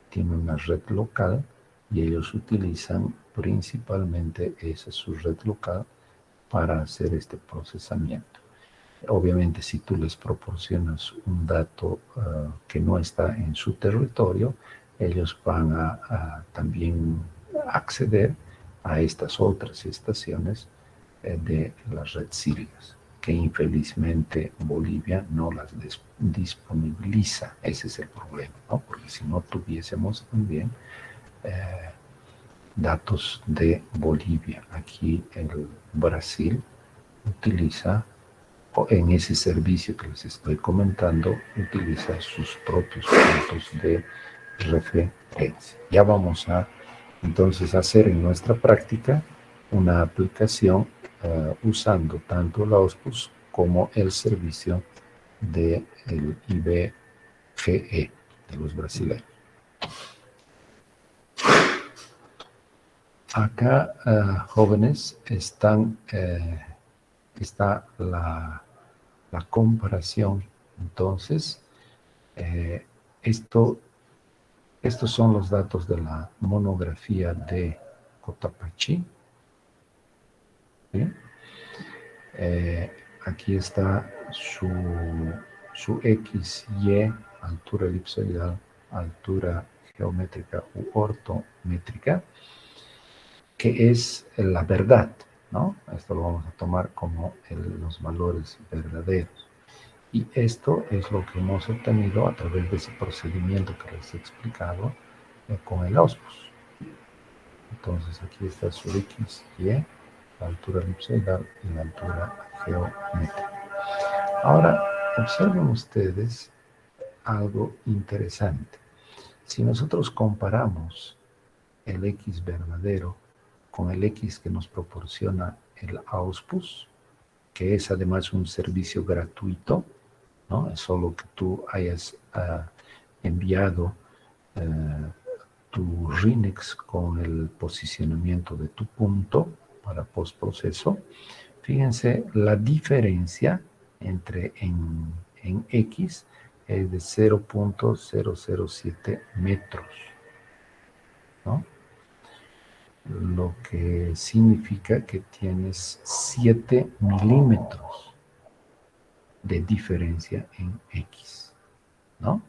Speaker 2: tiene una red local y ellos utilizan principalmente esa su red local para hacer este procesamiento. Obviamente si tú les proporcionas un dato que no está en su territorio, ellos van a también acceder a estas otras estaciones de la red Sirius, que infelizmente Bolivia no las disponibiliza. Ese es el problema, ¿no? Porque si no tuviésemos también datos de Bolivia, aquí el Brasil utiliza, o en ese servicio que les estoy comentando, utiliza sus propios puntos de referencia. Ya vamos a entonces hacer en nuestra práctica una aplicación usando tanto la OSPUS como el servicio del IBGE de los brasileños. Acá, jóvenes, está la comparación. Entonces, estos son los datos de la monografía de Cotapaxi. ¿Sí? Aquí está su X, Y, altura elipsoidal, altura geométrica u ortométrica, que es la verdad, ¿no? Esto lo vamos a tomar como los valores verdaderos. Y esto es lo que hemos obtenido a través de ese procedimiento que les he explicado con el AUSPUS. Entonces aquí está su X, Y, la altura elipsoidal y la altura geométrica. Ahora, observen ustedes algo interesante. Si nosotros comparamos el X verdadero con el X que nos proporciona el AUSPUS, que es además un servicio gratuito, ¿no? Es solo que tú hayas enviado tu RINEX con el posicionamiento de tu punto para postproceso. Fíjense la diferencia entre en X es de 0.007 metros, ¿no? Lo que significa que tienes 7 milímetros de diferencia en X, ¿no?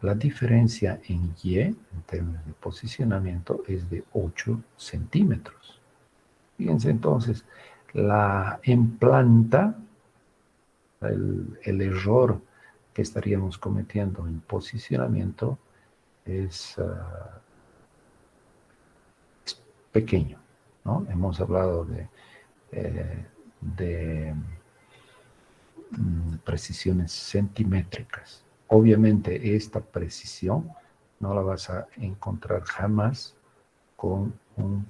Speaker 2: La diferencia en Y, en términos de posicionamiento, es de 8 centímetros. Fíjense entonces, en planta, el error que estaríamos cometiendo en posicionamiento es pequeño, ¿no? Hemos hablado de precisiones centimétricas. Obviamente esta precisión no la vas a encontrar jamás con un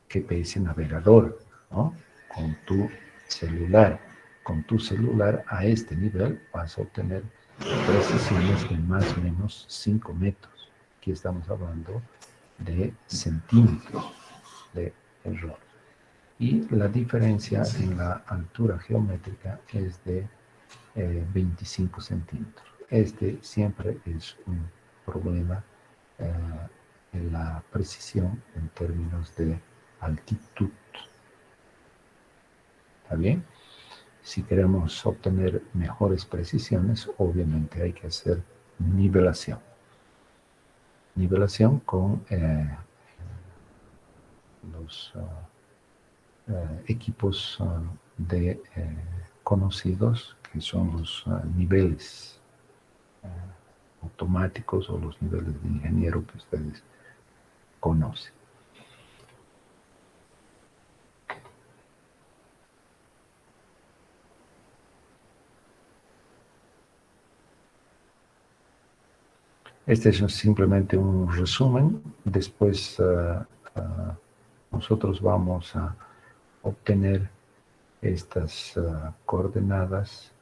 Speaker 2: GPS navegador, ¿no? Con tu celular. Con tu celular a este nivel vas a obtener precisiones de más o menos 5 metros. Aquí estamos hablando de centímetros de error. Y la diferencia en la altura geométrica es de 25 centímetros. Este siempre es un problema en la precisión en términos de altitud. ¿Está bien? Si queremos obtener mejores precisiones, obviamente hay que hacer nivelación. Nivelación con los equipos conocidos, que son los niveles automáticos o los niveles de ingeniero que ustedes conocen. Este es simplemente un resumen. Después nosotros vamos a obtener estas coordenadas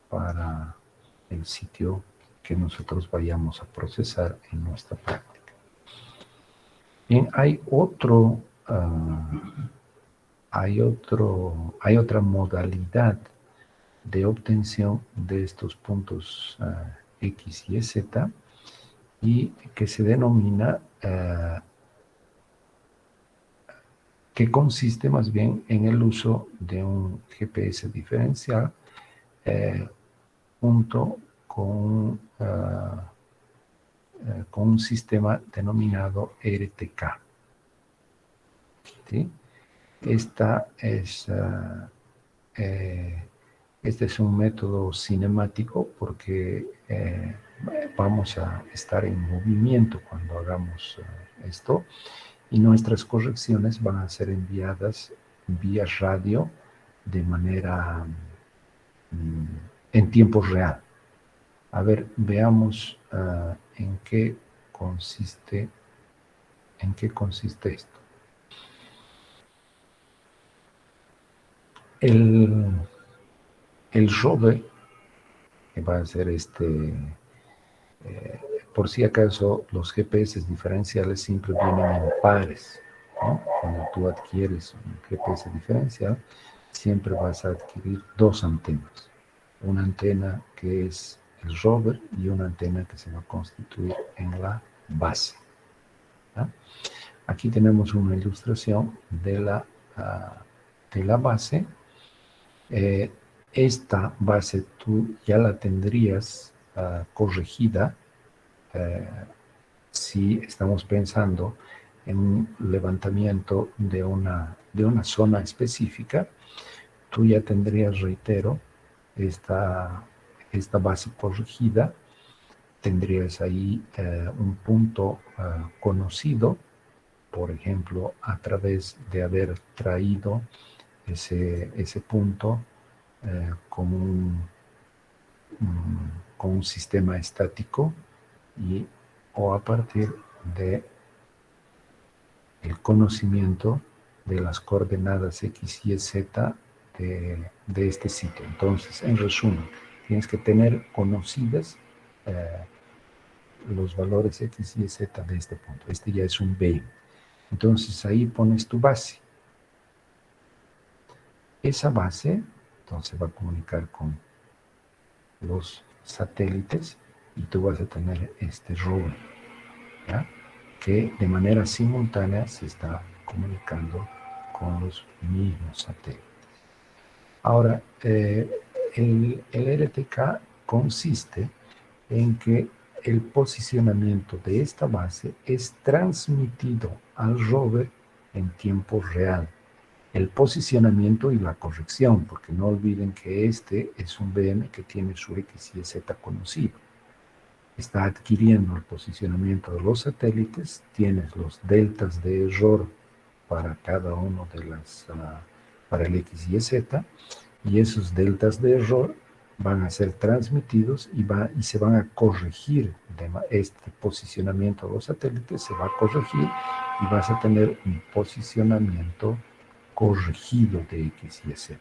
Speaker 2: para el sitio que nosotros vayamos a procesar en nuestra práctica. Bien, hay otra modalidad de obtención de estos puntos X y Z, y que se denomina, que consiste más bien en el uso de un GPS diferencial junto con un sistema denominado RTK. ¿Sí? Esta es Este es un método cinemático porque vamos a estar en movimiento cuando hagamos esto y nuestras correcciones van a ser enviadas vía radio de manera en tiempo real. A ver, veamos consiste, en qué consiste esto. El rover, que va a ser por si acaso, los GPS diferenciales siempre vienen en pares, ¿no? Cuando tú adquieres un GPS diferencial, siempre vas a adquirir dos antenas. Una antena que es el rover y una antena que se va a constituir en la base. ¿No? Aquí tenemos una ilustración de la base. Esta base tú ya la tendrías corregida si estamos pensando en un levantamiento de una zona específica. Tú ya tendrías, reitero, esta base corregida, tendrías ahí un punto conocido, por ejemplo, a través de haber traído ese punto con un sistema estático o a partir de el conocimiento de las coordenadas X, Y, Z de este sitio. Entonces, en resumen, tienes que tener conocidas los valores X, Y, Z de este punto. Este ya es un B. Entonces, ahí pones tu base. Esa base, entonces, va a comunicar con los satélites y tú vas a tener este rover, ¿ya? Que de manera simultánea se está comunicando con los mismos satélites. Ahora, el RTK consiste en que el posicionamiento de esta base es transmitido al rover en tiempo real. El posicionamiento y la corrección, porque no olviden que este es un BM que tiene su X y Z conocido. Está adquiriendo el posicionamiento de los satélites, tienes los deltas de error para cada uno de para el X y Z, y esos deltas de error van a ser transmitidos y se van a corregir. Este posicionamiento de los satélites se va a corregir y vas a tener un posicionamiento corregido de X y Z.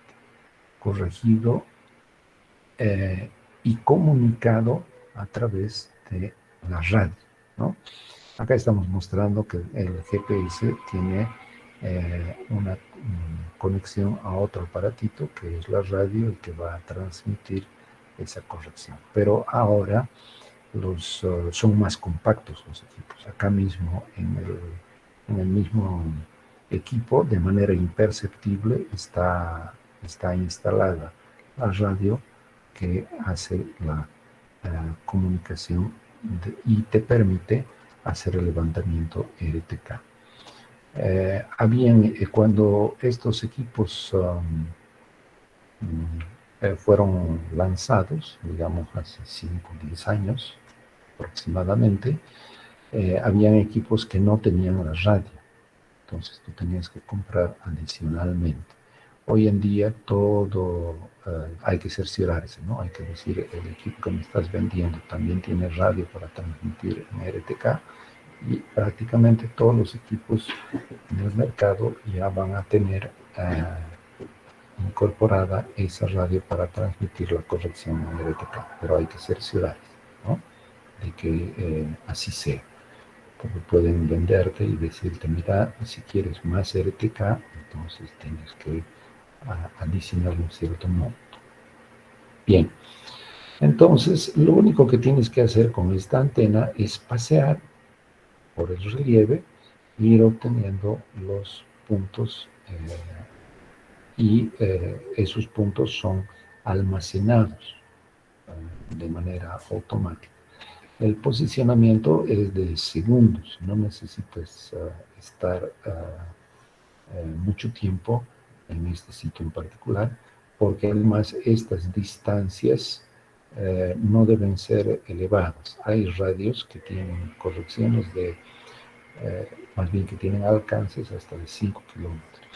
Speaker 2: Corregido y comunicado a través de la radio, ¿no? Acá estamos mostrando que el GPS tiene una conexión a otro aparatito que es la radio y que va a transmitir esa corrección. Pero ahora son más compactos los equipos. Acá mismo en el mismo equipo, de manera imperceptible, está instalada la radio que hace la comunicación y te permite hacer el levantamiento RTK. Cuando estos equipos fueron lanzados, digamos hace 5 o 10 años aproximadamente, habían equipos que no tenían la radio, entonces tú tenías que comprar adicionalmente. Hoy en día todo hay que cerciorarse, ¿no? Hay que decir, el equipo que me estás vendiendo también tiene radio para transmitir en RTK, y prácticamente todos los equipos en el mercado ya van a tener incorporada esa radio para transmitir la corrección en RTK, pero hay que cerciorarse, ¿no? De que así sea. Porque pueden venderte y decirte, mira, si quieres más RTK, entonces tienes que adicionar un cierto monto. Bien, entonces lo único que tienes que hacer con esta antena es pasear por el relieve e ir obteniendo los puntos y esos puntos son almacenados de manera automática. El posicionamiento es de segundos, no necesitas estar mucho tiempo en este sitio en particular porque además estas distancias no deben ser elevadas. Hay radios que tienen correcciones más bien que tienen alcances hasta de 5 kilómetros,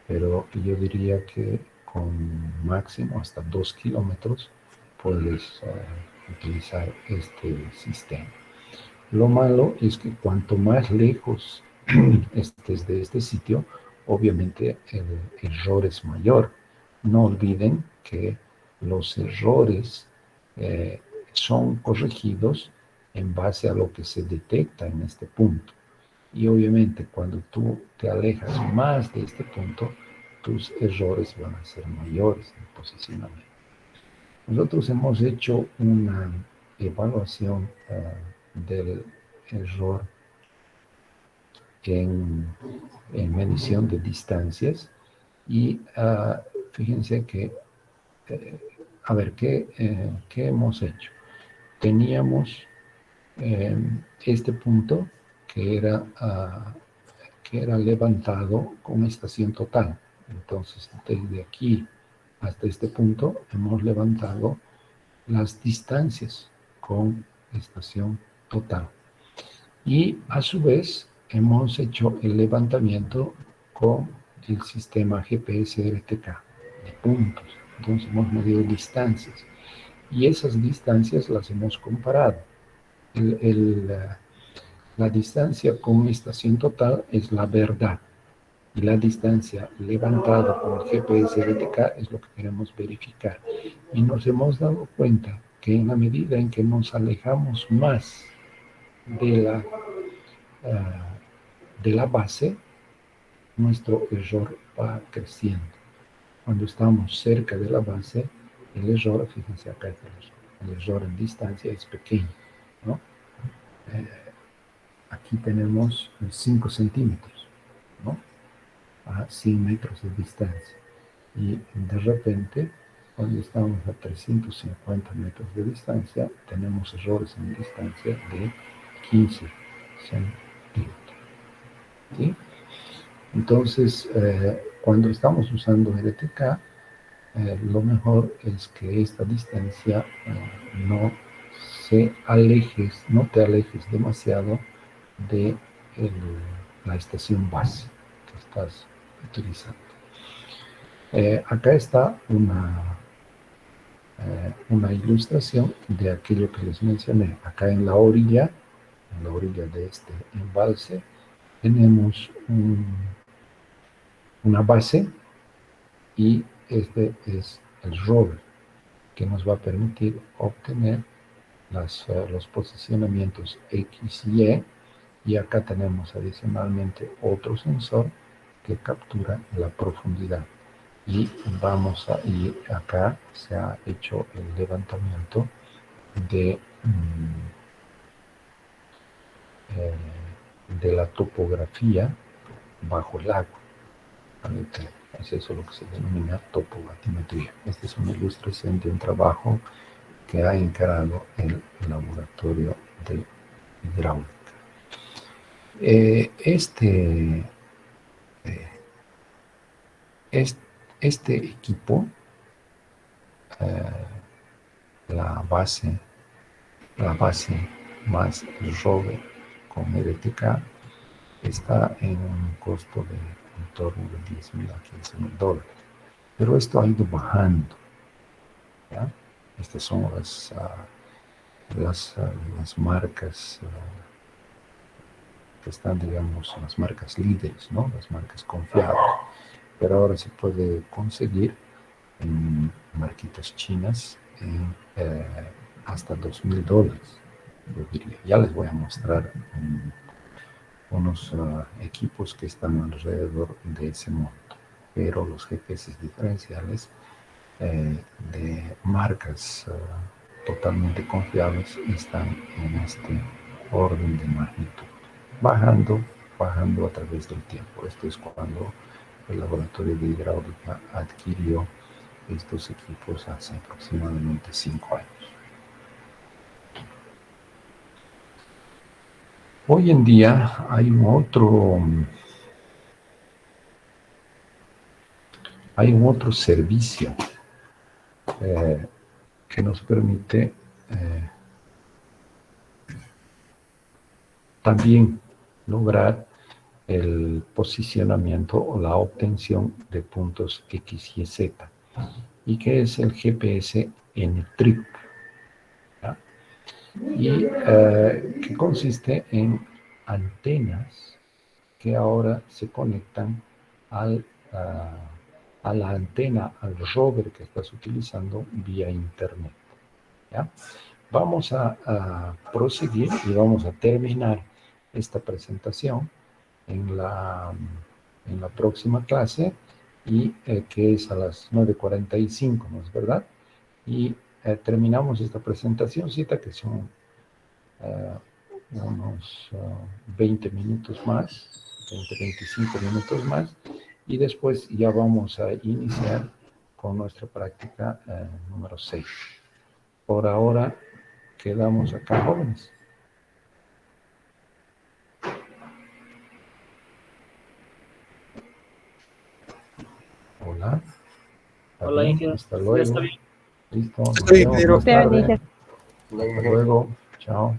Speaker 2: pero yo diría que con máximo hasta 2 kilómetros puedes utilizar este sistema. Lo malo es que cuanto más lejos estés de este sitio, obviamente el error es mayor. No olviden que los errores son corregidos en base a lo que se detecta en este punto. Y obviamente cuando tú te alejas más de este punto, tus errores van a ser mayores en posicionamiento. Nosotros hemos hecho una evaluación del error en medición de distancias y fíjense que, a ver, ¿qué hemos hecho? Teníamos este punto que era levantado con estación total. Entonces, desde aquí hasta este punto hemos levantado las distancias con estación total. Y a su vez hemos hecho el levantamiento con el sistema GPS RTK de puntos. Entonces hemos medido distancias y esas distancias las hemos comparado. La distancia con estación total es la verdad y la distancia levantada con el GPS RTK es lo que queremos verificar. Y nos hemos dado cuenta que en la medida en que nos alejamos más de la base, nuestro error va creciendo. Cuando estamos cerca de la base, el error, fíjense acá está el error en distancia es pequeño, ¿no? Aquí tenemos 5 centímetros, ¿no? A 100 metros de distancia. Y de repente, cuando estamos a 350 metros de distancia, tenemos errores en distancia de 15 centímetros. ¿Sí? Entonces, cuando estamos usando RTK, lo mejor es que esta distancia no te alejes demasiado de la estación base que estás utilizando. Acá está una ilustración de aquello que les mencioné. Acá en la orilla de este embalse, tenemos una base y este es el rover que nos va a permitir obtener los posicionamientos X y Y acá tenemos adicionalmente otro sensor que captura la profundidad. Y acá se ha hecho el levantamiento de la topografía bajo el agua. Es eso lo que se denomina topogatimetría. Esta es una ilustración de un trabajo que ha encarado el laboratorio de hidráulica. Este equipo, la base más el rover con RTK, está en un costo de en torno de $10,000 a $15,000. Pero esto ha ido bajando, ¿ya? Estas son las marcas que están, digamos, las marcas líderes, ¿no? Las marcas confiables. Pero ahora se puede conseguir en marquitas chinas en hasta $2,000, yo diría. Ya les voy a mostrar unos equipos que están alrededor de ese monto, pero los GPS diferenciales de marcas totalmente confiables están en este orden de magnitud, bajando a través del tiempo. Esto es cuando el laboratorio de hidráulica adquirió estos equipos hace aproximadamente 5 años. Hoy en día hay un otro servicio que nos permite también lograr el posicionamiento o la obtención de puntos X y Z, y que es el GPS en trip, ¿ya? Y que consiste en antenas que ahora se conectan a la antena, al rover que estás utilizando vía internet, ¿ya? Vamos a proseguir y vamos a terminar esta presentación en la próxima clase, y que es a las 9:45, ¿no es verdad? Y terminamos esta presentación, cita que son unos 20 minutos más, 25 minutos más, y después ya vamos a iniciar con nuestra práctica número 6. Por ahora quedamos acá, jóvenes. Hola. ¿Está
Speaker 3: Hola,
Speaker 2: bien?
Speaker 3: Inge.
Speaker 2: Hasta
Speaker 3: Ya
Speaker 2: luego.
Speaker 3: está bien.
Speaker 2: Listo, nos
Speaker 1: Sí,
Speaker 2: vemos
Speaker 1: ingeniero.
Speaker 2: más tarde. Hasta luego. Chao.